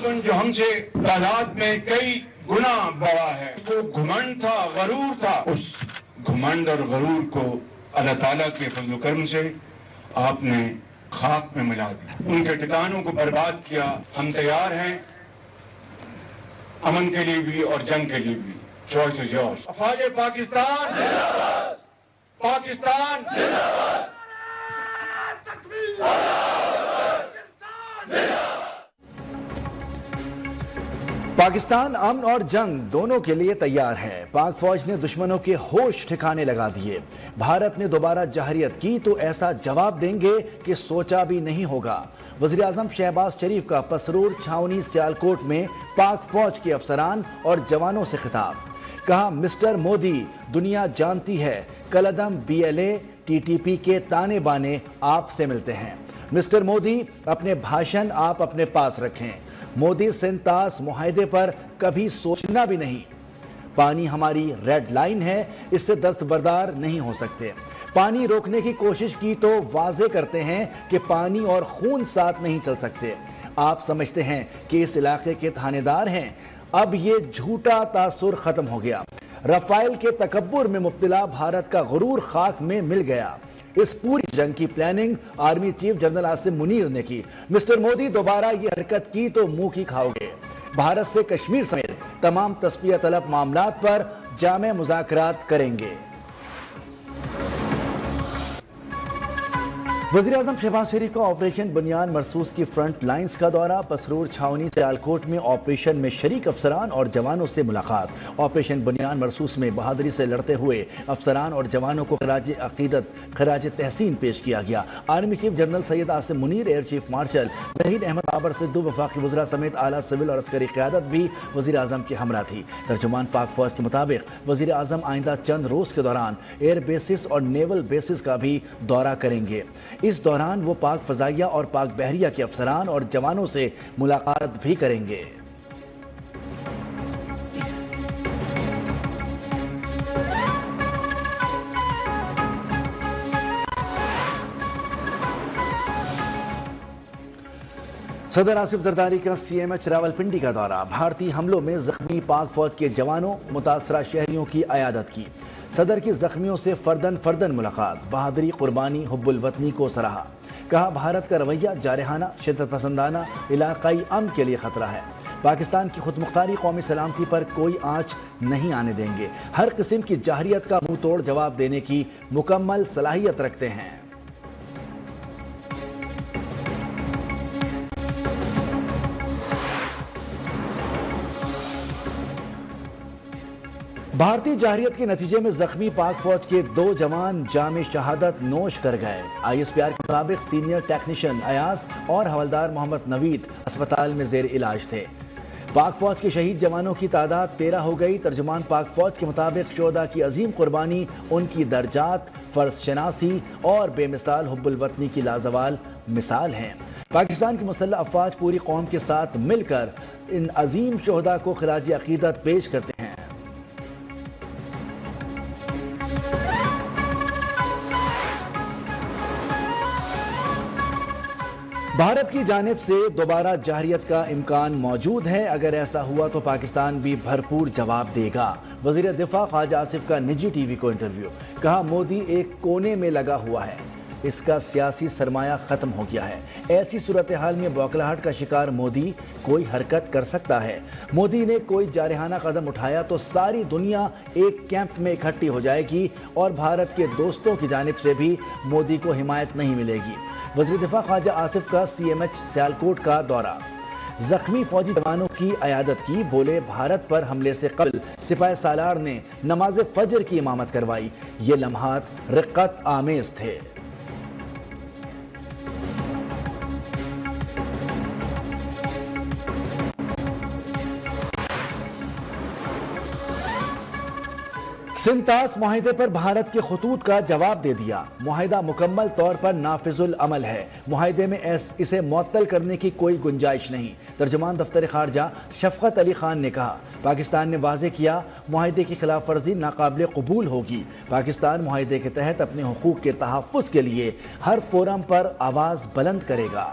दुश्मन जो हमसे तादाद में कई गुना बड़ा है, वो घुमंड था, गरूर था, उस घुमंड और गरूर को अल्लाह ताला के फजल करम से आपने खाक में मिला दिया, उनके ठिकानों को बर्बाद किया। हम तैयार हैं अमन के लिए भी और जंग के लिए भी। Choice is yours. अफवाज पाकिस्तान जिंदाबाद, पाकिस्तान जिंदाबाद, पाकिस्तान अमन और जंग दोनों के लिए तैयार है। पाक फौज ने दुश्मनों के होश ठिकाने लगा दिए। भारत ने दोबारा जहरियत की तो ऐसा जवाब देंगे कि सोचा भी नहीं होगा। वज़ीर आज़म शहबाज शरीफ का पसरूर, छावनी, सियालकोट में पाक फौज के अफसरान और जवानों से खिताब। कहा, मिस्टर मोदी, दुनिया जानती है कलअदम BLA TTP के ताने बाने आपसे मिलते हैं। मिस्टर मोदी, अपने भाषण आप अपने पास रखें। मोदी सिंतास मुआहदे पर कभी सोचना भी नहीं। पानी हमारी रेड लाइन है, इससे दस्तबरदार नहीं हो सकते। पानी रोकने की कोशिश की तो वाजे करते हैं कि पानी और खून साथ नहीं चल सकते। आप समझते हैं कि इस इलाके के थानेदार हैं। अब ये झूठा तासुर खत्म हो गया। रफाइल के तकब्बुर में मुब्तला भारत का गुरूर खाक में मिल गया। इस पूरी जंग की planning army chief general Asim Munir ने की। मिस्टर मोदी, दोबारा ये हरकत की तो मुंह की खाओगे। भारत से कश्मीर समेत तमाम तस्फिया तलब मामलात पर जामे मुज़ाकरात करेंगे। वज़ीर आज़म शहबाज शरीफ का ऑपरेशन बुनियान मरसूस की फ्रंट लाइंस का दौरा। पसरूर, छावनी, सियालकोट में ऑपरेशन में शरीक अफसरान और जवानों से मुलाकात। ऑपरेशन बुनियान मरसूस में बहादुरी से लड़ते हुए अफसरान और जवानों को खराज अकीदत, खराज तहसीन पेश किया गया। Army chief general Syed Asim Munir, air chief marshal Zaheer Ahmed Babar Sidhu, वफाकी वज़रा समेत आला सिविल और अस्करी क़यादत भी वज़ीर आज़म के हमरा थी। तर्जुमान पाक फौज के मुताबिक वज़ीर आज़म आइंदा चंद रोज़ के दौरान एयर बेसिस और नेवल बेसिस का भी दौरा करेंगे। इस दौरान वो पाक फजाइया और पाक बहरिया के अफसरान और जवानों से मुलाकात भी करेंगे। सदर आसिफ जरदारी का CMH रावलपिंडी का दौरा। भारतीय हमलों में जख्मी पाक फौज के जवानों, मुतासरा शहरियों की अयादत की। सदर की जख्मियों से फर्दन फर्दन मुलाकात। बहादुरी, कुर्बानी, हुब्बुल वतनी को सराहा। कहा, भारत का रवैया जारहाना, शिद्दत पसंदाना, इलाकाई अमन के लिए खतरा है। पाकिस्तान की खुदमुख्तारी, कौमी सलामती पर कोई आंच नहीं आने देंगे। हर किस्म की जाहरियत का मुंह तोड़ जवाब देने की मुकम्मल सलाहियत रखते हैं। भारतीय जाहरियत के नतीजे में जख्मी पाक फौज के 2 जवान जामे शहादत नोश कर गए। ISPR के मुताबिक सीनियर टेक्नीशियन अयाज और हवलदार मोहम्मद नवीद अस्पताल में जेर इलाज थे। पाक फौज के शहीद जवानों की तादाद 13 हो गई। तर्जुमान पाक फौज के मुताबिक शोहदा की अजीम कुर्बानी, उनकी दर्जात, फर्ज शनासी और बेमिसाल हुब्बुल वतनी की लाजवाल मिसाल हैं। पाकिस्तान की मुसल्लह अफवाज पूरी कौम के साथ मिलकर इन अजीम शोहदा को खराज अकीदत पेश करते हैं। भारत की जानिब से दोबारा जाहरियत का इम्कान मौजूद है। अगर ऐसा हुआ तो पाकिस्तान भी भरपूर जवाब देगा। वज़ीर दिफा ख्वाजा आसिफ का निजी TV को इंटरव्यू। कहा, मोदी एक कोने में लगा हुआ है, इसका सियासी सरमाया खत्म हो गया है। ऐसी सूरत हाल में बौखलाहट का शिकार मोदी कोई हरकत कर सकता है। मोदी ने कोई जारहाना कदम उठाया तो सारी दुनिया एक कैंप में इकट्ठी हो जाएगी और भारत के दोस्तों की जानिब से भी मोदी को हिमायत नहीं मिलेगी। वज़ीर दिफा ख्वाजा आसिफ का CMH सियालकोट का दौरा। जख्मी फौजी जवानों की अयादत की। बोले, भारत पर हमले से कबल सिपाही सालार ने नमाज फजर की इमामत करवाई। ये लम्हात रिक्कत आमेज थे। सिंतास मुआहदे पर भारत के खतूत का जवाब दे दिया। मुआहदा मुकम्मल तौर पर नाफिजुल अमल है। मुआहदे में इसे मुअत्तल करने की कोई गुंजाइश नहीं। तर्जुमान दफ्तर खारजा शफकत अली खान ने कहा, पाकिस्तान ने वाज़े किया मुआहदे की खिलाफ वर्जी नाकाबिल कबूल होगी। पाकिस्तान मुआहदे के तहत अपने हुकूक के तहफ़्फ़ुज़ के लिए हर फोरम पर आवाज़ बुलंद करेगा।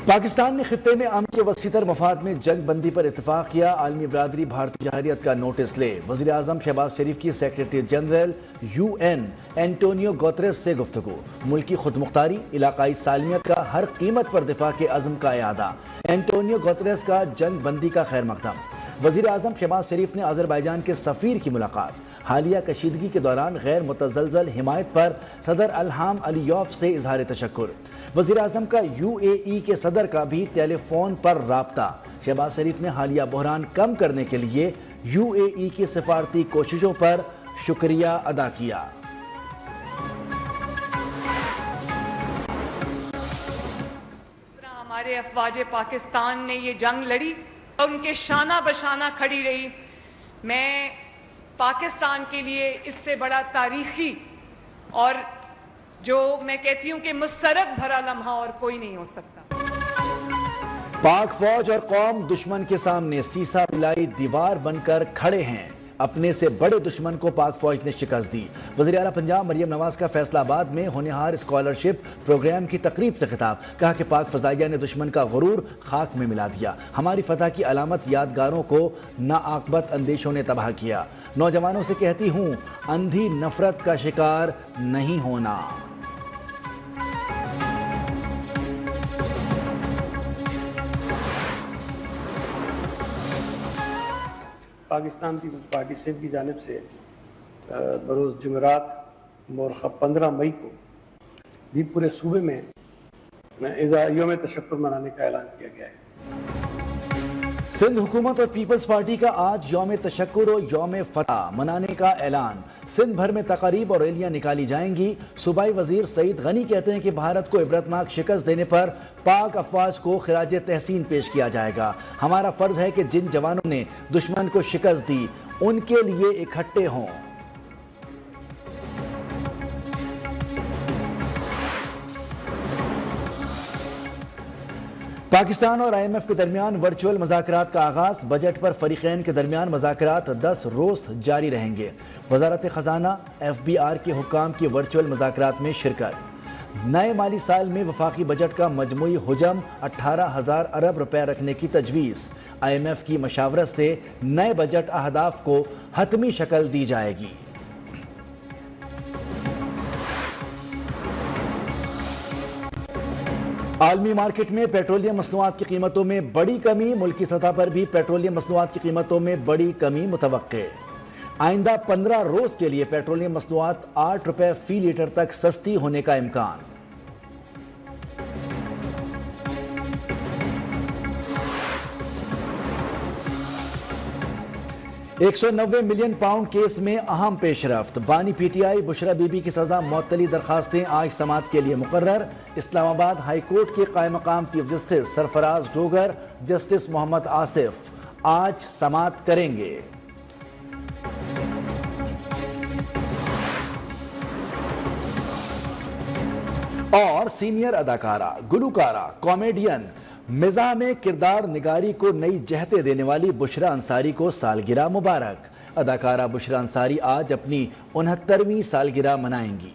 پاکستان نے خطے میں امن کے وسیع تر مفاد میں جنگ بندی پر اتفاق کیا، عالمی برادری بھارتی جارحیت کا نوٹس لے۔ وزیر اعظم شہباز شریف کی secretary general U N Antonio Guterres سے گفتگو، ملکی خود مختاری، علاقائی سالمیت کا ہر قیمت پر دفاع کے عزم کا اعادہ۔ اینٹونیو گوتریس کا جنگ بندی کا خیر مقدم۔ وزیر اعظم شہباز شریف نے آذربائیجان کے سفیر کی ملاقات، حالیہ کشیدگی کے دوران غیر متزلزل حمایت پر صدر الہام علیوف سے اظہار تشکر۔ وزیر اعظم کا یو اے ای کے صدر کا بھی ٹیلی فون پر رابطہ۔ شہباز شریف نے حالیہ بحران کم کرنے کے لیے یو اے ای کی سفارتی کوششوں پر شکریہ ادا کیا۔ ہمارے افواج پاکستان نے یہ جنگ لڑی اور ان کے شانہ بشانہ کھڑی رہی، میں پاکستان کے لیے اس سے بڑا تاریخی اور جو میں کہتی ہوں کہ مسرت بھرا لمحہ اور کوئی نہیں ہو سکتا۔ پاک فوج اور قوم دشمن کے سامنے سیسا ملائی دیوار بن کر کھڑے ہیں، اپنے سے بڑے دشمن کو پاک فوج نے شکست دی۔ وزیر اعلیٰ پنجاب مریم نواز کا فیصلہ آباد میں ہونہار اسکالرشپ پروگرام کی تقریب سے خطاب، کہا کہ پاک فضائیہ نے دشمن کا غرور خاک میں ملا دیا، ہماری فتح کی علامت یادگاروں کو ناعاقبت اندیشوں نے تباہ کیا۔ نوجوانوں سے کہتی ہوں اندھی نفرت کا شکار نہیں ہونا۔ پاکستان پیپلز پارٹی سندھ کی جانب سے بروز جمعرات مورخہ 15 مئی کو بھی پورے صوبے میں یوم تشکر منانے کا اعلان کیا گیا ہے۔ سندھ حکومت اور پیپلز پارٹی کا آج یوم تشکر و یوم فتح منانے کا اعلان، سندھ بھر میں تقاریب اور ریلیاں نکالی جائیں گی۔ صوبائی وزیر سعید غنی کہتے ہیں کہ بھارت کو عبرتناک شکست دینے پر پاک افواج کو خراج تحسین پیش کیا جائے گا۔ ہمارا فرض ہے کہ جن جوانوں نے دشمن کو شکست دی ان کے لیے اکٹھے ہوں۔ پاکستان اور آئی ایم ایف کے درمیان ورچوئل مذاکرات کا آغاز، بجٹ پر فریقین کے درمیان مذاکرات 10 روز جاری رہیں گے۔ وزارت خزانہ ایف بی آر کے حکام کی ورچوئل مذاکرات میں شرکت۔ نئے مالی سال میں وفاقی بجٹ کا مجموعی حجم 18,000 ارب روپے رکھنے کی تجویز، آئی ایم ایف کی مشاورت سے نئے بجٹ اہداف کو حتمی شکل دی جائے گی۔ عالمی مارکیٹ میں پیٹرولیم مصنوعات کی قیمتوں میں بڑی کمی، ملکی سطح پر بھی پیٹرولیم مصنوعات کی قیمتوں میں بڑی کمی متوقع۔ آئندہ 15 روز کے لیے پیٹرولیم مصنوعات 8 روپے فی لیٹر تک سستی ہونے کا امکان۔ $190 ملین کیس میں اہم پیش رفت، بانی P T I Bushra be be کی سزا معطلی درخواستیں آج سماعت کے لیے مقرر۔ اسلام آباد ہائی کورٹ کے قائم مقام چیف جسٹس سرفراز ڈوگر جسٹس محمد آصف آج سماعت کریں گے۔ اور سینئر اداکارہ، گلوکارہ، کامیڈین، مزاح میں کردار نگاری کو نئی جہتیں دینے والی بشرا انصاری کو سالگرہ مبارک۔ اداکارہ بشرا انصاری آج اپنی 69ویں سالگرہ منائیں گی۔